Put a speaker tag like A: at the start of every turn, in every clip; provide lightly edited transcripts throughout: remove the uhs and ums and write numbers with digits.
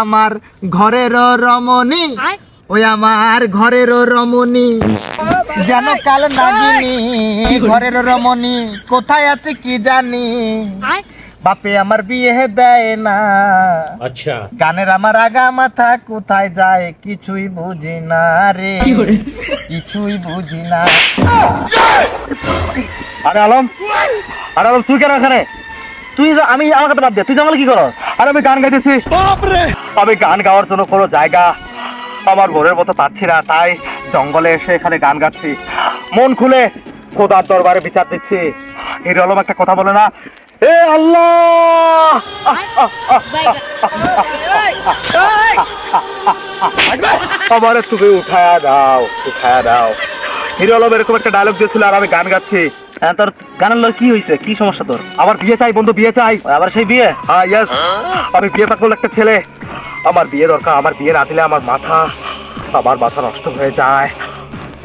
A: আমার ঘরের রমণী, ওই আমার ঘরের রমণী যেন কাল নাগিনী, ঘরের রমণী কোথায় আছে কি জানি, বাপে আমার বিয়ে দেয় না। আচ্ছা, গানের আমার আগা মাথা কোথায় যায় কিছুই বুঝি না রে, কিছুই বুঝি না।
B: আরে আলম, আরে আলম তুই কেন এখানে? তুই আমি আমার কথা বাদ দে, তুই জঙ্গলে কি করস?
A: আর আমি গান গাইতেছি।
B: আমি গান গাওয়ার জন্য কোনো জায়গা আমার ঘরের মতো পাচ্ছি না, তাই জঙ্গলে এসে এখানে গান গাচ্ছি, মন খুলে খোদার দরবারে বিচার দিচ্ছি। হিরো আলম একটা কথা বলে না, এ আল্লাহ আমারে তুমি উঠায়া দাও, উঠায়া দাও। হিরো আলম এরকম একটা ডায়লগ দিয়েছিল আর আমি গান গাচ্ছি।
C: হ্যাঁ, তোর গানের লোক কি হয়েছে? কি সমস্যা তোর?
B: আমার বিয়ে চাই বন্ধু, বিয়ে চাই।
C: আবার সেই বিয়ে?
B: হ্যাঁ ইয়েস, আমি বিয়ে পাগল একটা ছেলে, আমার বিয়ে দরকার। আমার বিয়ে না দিলে আমার মাথা নষ্ট হয়ে যায়।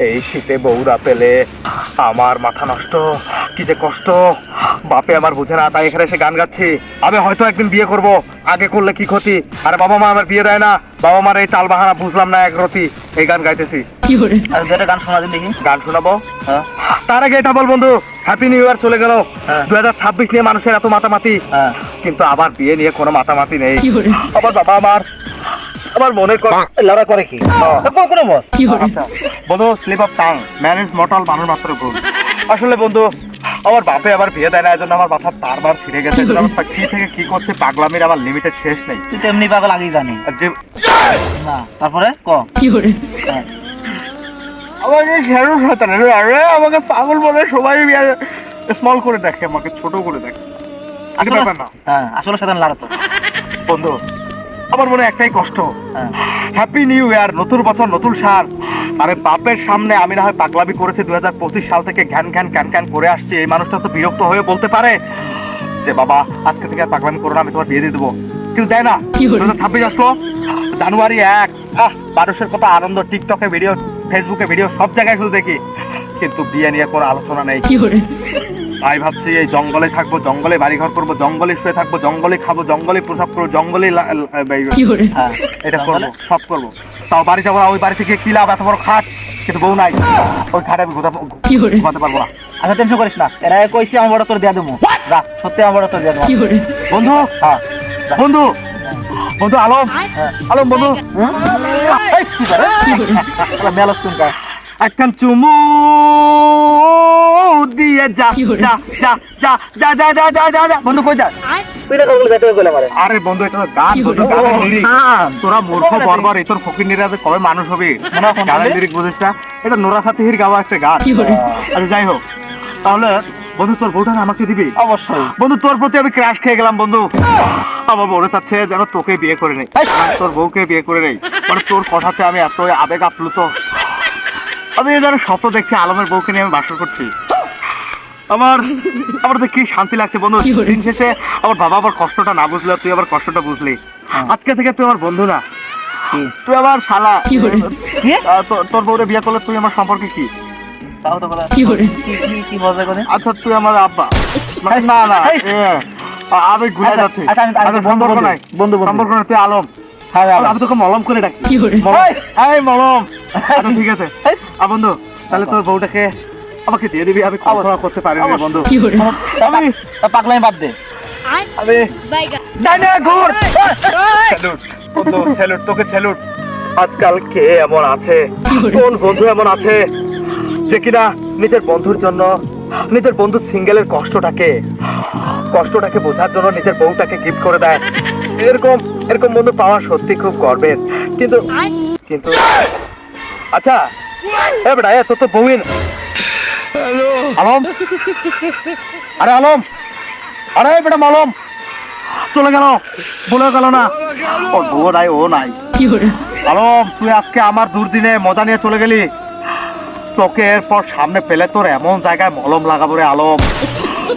B: এই শীতে বউরা পেলে আমার মাথা নষ্ট, কি যে কষ্ট। বাপে আমার বুঝে না, তাই এখানে এসে গান গাচ্ছি। আমি হয়তো একদিন বিয়ে করব, আগে করলে কি ক্ষতি? আরে বাবা মা আমার বিয়ে দেয় না, বাবা মার এই টাল বাহানা বুঝলাম না এক রতি, এই গান গাইতেছি।
C: আর দুটা গান শোনা দিন দেখি।
B: গান শোনাবো?
C: হ্যাঁ।
B: তার আগে এটা বল বন্ধু, হ্যাপি নিউ ইয়ার চলে গেল। 2026 নিয়ে মানুষের এত মাতামাতি, কিন্তু আমার বিয়ে নিয়ে কোনো মাতামাতি নেই। আমার বাবা আমার মনের
C: লড়া করে কি? কোনো বস
B: আচ্ছা বন্ধু, slip of tongue man is mortal মানুষ মাত্র ভুল। আসলে বন্ধু আমার বাপে আবার বিয়ে দেয় না, এজন্য আমার মাথা বারবার ছিঁড়ে গেছে। কি থেকে কি করছে পাগলামির আমার লিমিটেড শেষ নেই।
C: তুই তো এমনি পাগল আগেই জানি
B: যে
C: না, তারপরে ক
B: আমার এই শেরু শয়তান রে, আরে আমাকে পাগল বলে সবাই স্মল করে দেখে, আমাকে ছোট করে দেখে। আরে ব্যাপার না,
C: হ্যাঁ আসলে শয়তান লাড়তো
B: বন্ধু। আমার মনে একটাই কষ্ট, হ্যাপি নিউ ইয়ার, নতুন বছর নতুন সাল। আরে বাপের সামনে আমি না হয় পাগলামি করেছি 2025 সাল থেকে ঘ্যান ঘ্যান ক্যান ক্যান করে আসছি, এই মানুষটা তো বিরক্ত হয়ে বলতে পারে যে বাবা আজকে থেকে আর পাগলামি করো না, আমি তোমার বিয়ে দিয়ে দেবো, কিন্তু দেয় না। 2026 আসলো, জানুয়ারি 1, মানুষের কত আনন্দ, টিকটকে ভিডিও, ফেসবুকে ভিডিও, সব জায়গায় শুধু দেখি, কিন্তু বিয়ে নিয়ে কোনো আলোচনা নেই। তাই ভাবছি এই জঙ্গলে থাকবো, জঙ্গলে বাড়িঘর করবো, জঙ্গলে শুয়ে থাকবো, জঙ্গলে খাবো, জঙ্গলে প্রসাব করবো, জঙ্গলে এটা করবো, সব করবো। তাও বাড়ি যাবো না, ওই বাড়ি থেকে কি লাভ? এত বড় খাট, কিন্তু বউ নাই, ওই খাটে আমি ঘুমাতে পারবো না।
C: আচ্ছা টেনশন করিস না, এরা কইছি আমার বড় তোর দিয়ে দেবো, যা সত্যি আমার বড় তোর দিয়ে দেবো।
B: বন্ধু, হ্যাঁ বন্ধু, বন্ধু আলম, আলম বন্ধু,
C: মেলস কোনটা?
B: একখান চুমু দিয়ে যা যা যা যা যা যা যা যা যা যা। বন্ধু কই যাস? আরে বন্ধু এটা তো গান, বন্ধু গানের লিরিক। তোরা মূর্খ বর্বর, এই তোর ফকিরনিরা যে কবে মানুষ হবে, গানের লিরিক বুঝিস না? এটা নোরা ফাতেহির গাওয়া একটা গান। আচ্ছা যাই হোক, তাহলে বন্ধু তোর বউটা আমাকে দিবি?
C: অবশ্যই
B: বন্ধু, তোর প্রতি আমি ক্রাশ খেয়ে গেলাম বন্ধু। আমার মনে চাচ্ছে যেন তোকে বিয়ে করে নেই, তোর বউকে বিয়ে করে নেই। মানে তোর কথাতে আমি এত আবেগ আপ্লুত। আমি যেন স্বপ্ন দেখছি আলমের বউকে নিয়ে আমি বাসর করছি। আমার তো কি শান্তি লাগছে বন্ধু। দিন শেষে আমার বাবা আবার কষ্টটা না বুঝলে, তুই আবার কষ্টটা বুঝলি। আজকে থেকে তুই আমার বন্ধু না, তুই আমার শালা। তোর বউরে বিয়ে করলে তুই আমার সম্পর্কে কি? আচ্ছা তুই আমার আব্বা? না না, আমি ঘুরে যাচ্ছি। বন্ধু সম্পর্ক নাই, তুই আলম। আমি তোকে মলম করে ডাকি, মলম। আচ্ছা ঠিক আছে বন্ধু, তাহলে তোর বউটাকে আমাকে দিয়ে দিবি। আমি কল্পনা করতে পারি না বন্ধু,
C: আমি পাগলামি বাদ দে।
B: আমি বন্ধু স্যালুট তোকে, স্যালুট। আজকাল কে এমন আছে, কোন বন্ধু এমন আছে যে কিনা নিজের বন্ধুর জন্য, নিজের বন্ধুর সিঙ্গেলের কষ্টটাকে বোঝার জন্য নিজের বউটাকে গিফট করে দেয়। এরকম বন্ধু পাওয়া সত্যি খুব গর্বের। কিন্তু আচ্ছা এ বেটা, তোর তো বউই আলম। আরে আলম, আরে বেটা মালম চলে গেল, বলে গেল না ওর বউ নাই, ও নাই। আলম তুই আজকে আমার দুর্দিনে মজা নিয়ে চলে গেলি, তোকে এরপর সামনে পেলে তোর এমন জায়গায় মলম লাগাবো রে আলম,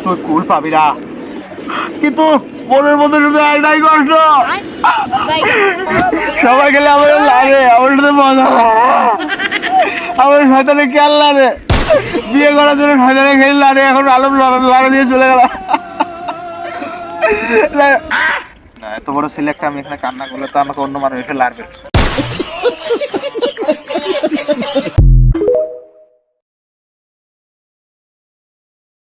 B: তুই কুল পাবি না। কিন্তু মনের মধ্যে শুধু একটাই কষ্ট, সবাই গেলে আমার লাগে, আমার সাথে মজা, আমার শয়তানে খেয়াল লাগে, বিয়ে করার জন্য শয়তানে খেয়াল লাগে, এখন আলম লাড়া দিয়ে চলে গেল। না, এত বড় ছেলে একটা আমি এখানে কান্না করলে তো আমাকে অন্য মানুষ এসে লাগবে।